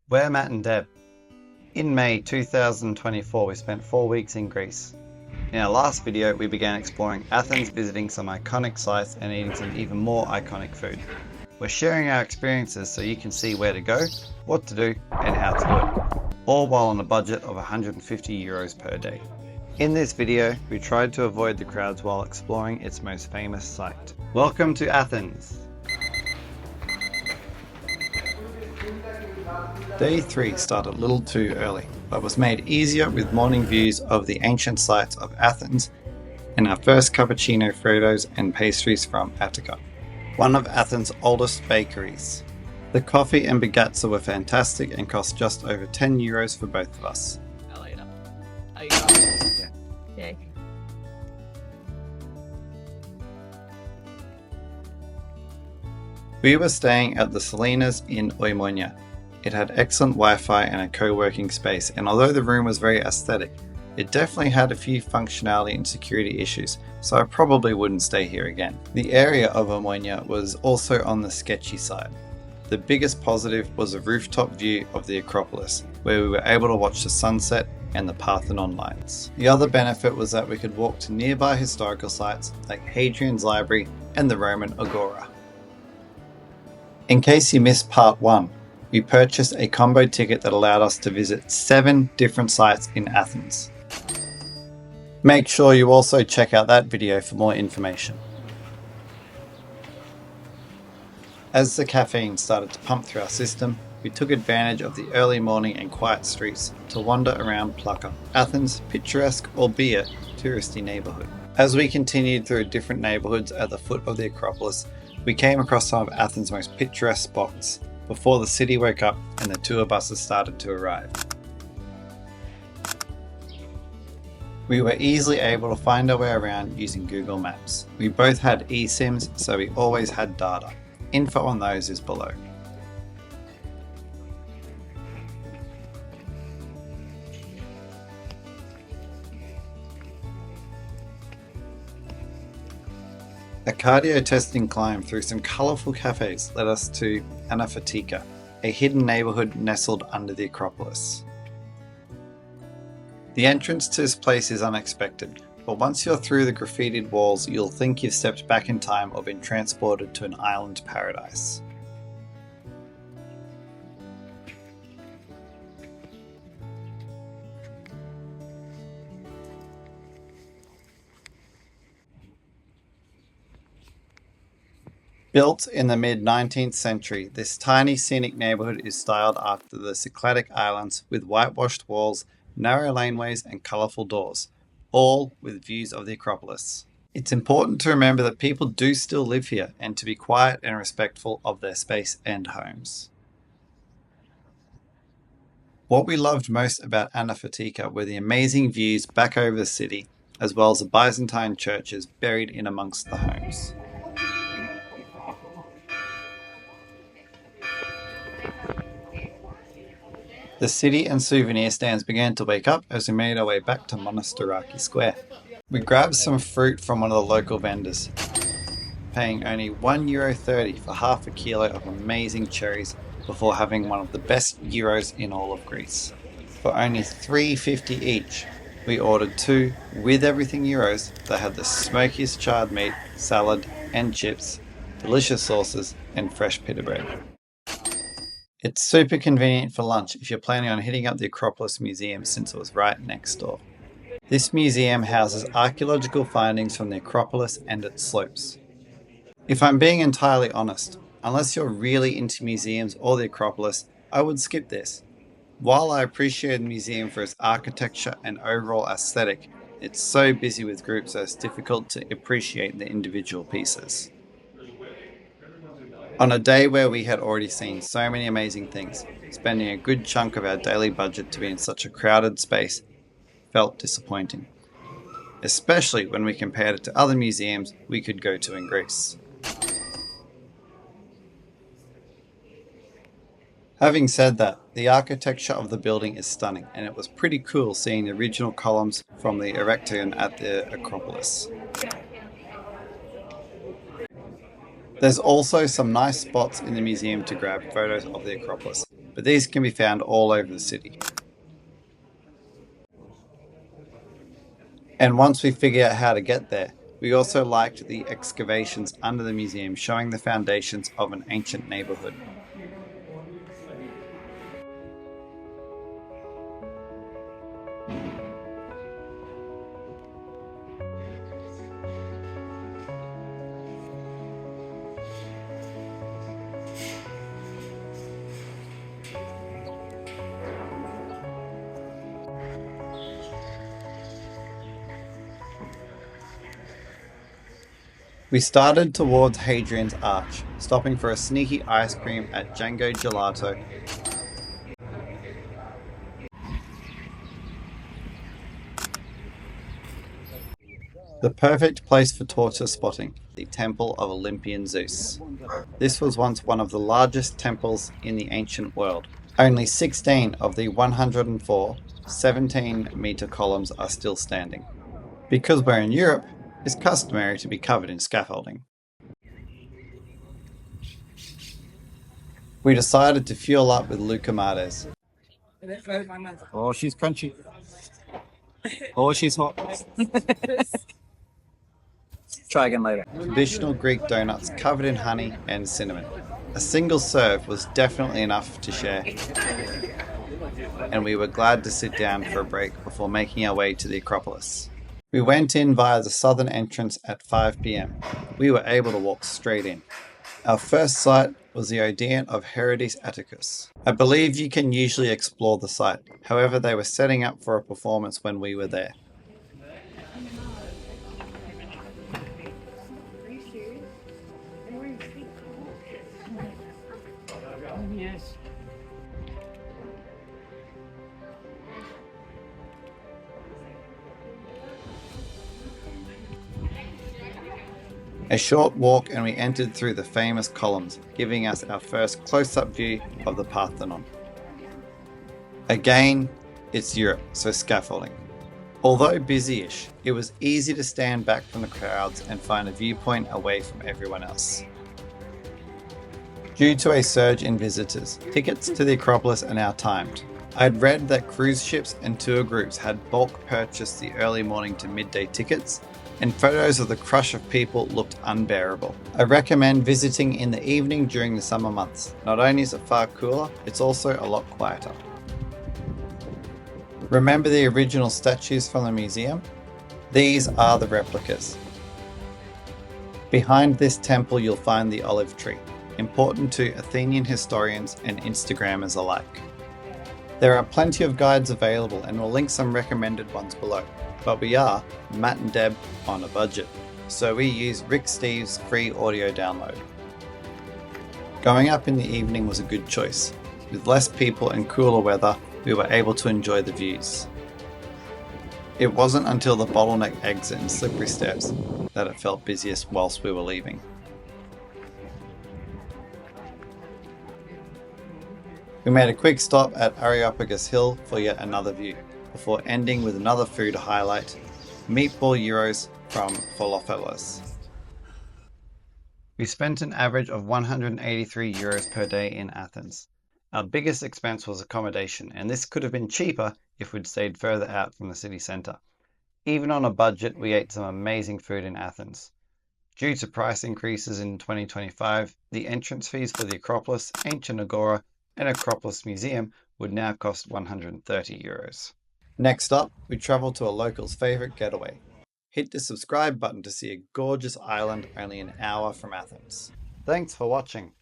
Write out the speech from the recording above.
We're Matt and Deb. In May 2024, we spent 4 weeks in Greece. In our last video, we began exploring Athens, visiting some iconic sites and eating some even more iconic food. We're sharing our experiences so you can see where to go, what to do, and how to do it, all while on a budget of €150 per day. In this video, we tried to avoid the crowds while exploring its most famous site. Welcome to Athens! Day 3 started a little too early, but was made easier with morning views of the ancient sites of Athens and our first cappuccino photos and pastries from Attica, one of Athens' oldest bakeries. The coffee and baguettes were fantastic and cost just over €10 for both of us. Yeah. We were staying at the Salinas in Oimonia. It had excellent Wi-Fi and a co-working space, and although the room was very aesthetic, it definitely had a few functionality and security issues, so I probably wouldn't stay here again. The area of Oimonia was also on the sketchy side. The biggest positive was a rooftop view of the Acropolis, where we were able to watch the sunset and the Parthenon lights. The other benefit was that we could walk to nearby historical sites like Hadrian's Library and the Roman Agora. In case you missed part 1, we purchased a combo ticket that allowed us to visit 7 different sites in Athens. Make sure you also check out that video for more information. As the caffeine started to pump through our system, we took advantage of the early morning and quiet streets to wander around Plaka, Athens' picturesque, albeit touristy neighbourhood. As we continued through different neighbourhoods at the foot of the Acropolis, we came across some of Athens' most picturesque spots before the city woke up and the tour buses started to arrive. We were easily able to find our way around using Google Maps. We both had eSIMs, so we always had data. Info on those is below. A cardio testing climb through some colourful cafes led us to Anafiotika, a hidden neighbourhood nestled under the Acropolis. The entrance to this place is unexpected, but once you're through the graffitied walls, you'll think you've stepped back in time or been transported to an island paradise. Built in the mid-19th century, this tiny scenic neighbourhood is styled after the Cycladic Islands with whitewashed walls, narrow laneways and colourful doors, all with views of the Acropolis. It's important to remember that people do still live here and to be quiet and respectful of their space and homes. What we loved most about Anafiotika were the amazing views back over the city, as well as the Byzantine churches buried in amongst the homes. The city and souvenir stands began to wake up as we made our way back to Monastiraki Square. We grabbed some fruit from one of the local vendors, paying only €1.30 for half a kilo of amazing cherries before having one of the best gyros in all of Greece. For only $3.50 each, we ordered 2 with everything gyros that had the smokiest charred meat, salad and chips, delicious sauces and fresh pita bread. It's super convenient for lunch if you're planning on hitting up the Acropolis Museum since it was right next door. This museum houses archaeological findings from the Acropolis and its slopes. If I'm being entirely honest, unless you're really into museums or the Acropolis, I would skip this. While I appreciate the museum for its architecture and overall aesthetic, it's so busy with groups that it's difficult to appreciate the individual pieces. On a day where we had already seen so many amazing things, spending a good chunk of our daily budget to be in such a crowded space felt disappointing, especially when we compared it to other museums we could go to in Greece. Having said that, the architecture of the building is stunning, and it was pretty cool seeing the original columns from the Erection at the Acropolis. There's also some nice spots in the museum to grab photos of the Acropolis, but these can be found all over the city. And once we figure out how to get there, we also liked the excavations under the museum showing the foundations of an ancient neighborhood. We started towards Hadrian's Arch, stopping for a sneaky ice cream at Django Gelato. The perfect place for torture spotting, the Temple of Olympian Zeus. This was once one of the largest temples in the ancient world. Only 16 of the 104 17-meter columns are still standing. Because we're in Europe, it's customary to be covered in scaffolding. We decided to fuel up with lucamades. Oh, she's crunchy. Oh, she's hot. Try again later. Traditional Greek donuts covered in honey and cinnamon. A single serve was definitely enough to share, and we were glad to sit down for a break before making our way to the Acropolis. We went in via the southern entrance at 5 p.m. We were able to walk straight in. Our first site was the Odeon of Herodes Atticus. I believe you can usually explore the site, however they were setting up for a performance when we were there. A short walk and we entered through the famous columns, giving us our first close-up view of the Parthenon. Again, it's Europe, so scaffolding. Although busy-ish, it was easy to stand back from the crowds and find a viewpoint away from everyone else. Due to a surge in visitors, tickets to the Acropolis are now timed. I'd read that cruise ships and tour groups had bulk purchased the early morning to midday tickets, and photos of the crush of people looked unbearable. I recommend visiting in the evening during the summer months. Not only is it far cooler, it's also a lot quieter. Remember the original statues from the museum? These are the replicas. Behind this temple you'll find the olive tree, important to Athenian historians and Instagrammers alike. There are plenty of guides available and we'll link some recommended ones below. But we are, Matt and Deb, on a budget, so we use Rick Steve's free audio download. Going up in the evening was a good choice. With less people and cooler weather, we were able to enjoy the views. It wasn't until the bottleneck exit and slippery steps that it felt busiest whilst we were leaving. We made a quick stop at Areopagus Hill for yet another view, before ending with another food highlight, meatball gyros from Falofelos. We spent an average of 183 euros per day in Athens. Our biggest expense was accommodation, and this could have been cheaper if we'd stayed further out from the city centre. Even on a budget, we ate some amazing food in Athens. Due to price increases in 2025, the entrance fees for the Acropolis, Ancient Agora, and Acropolis Museum would now cost 130 euros. Next up, we travel to a local's favourite getaway. Hit the subscribe button to see a gorgeous island only an hour from Athens. Thanks for watching.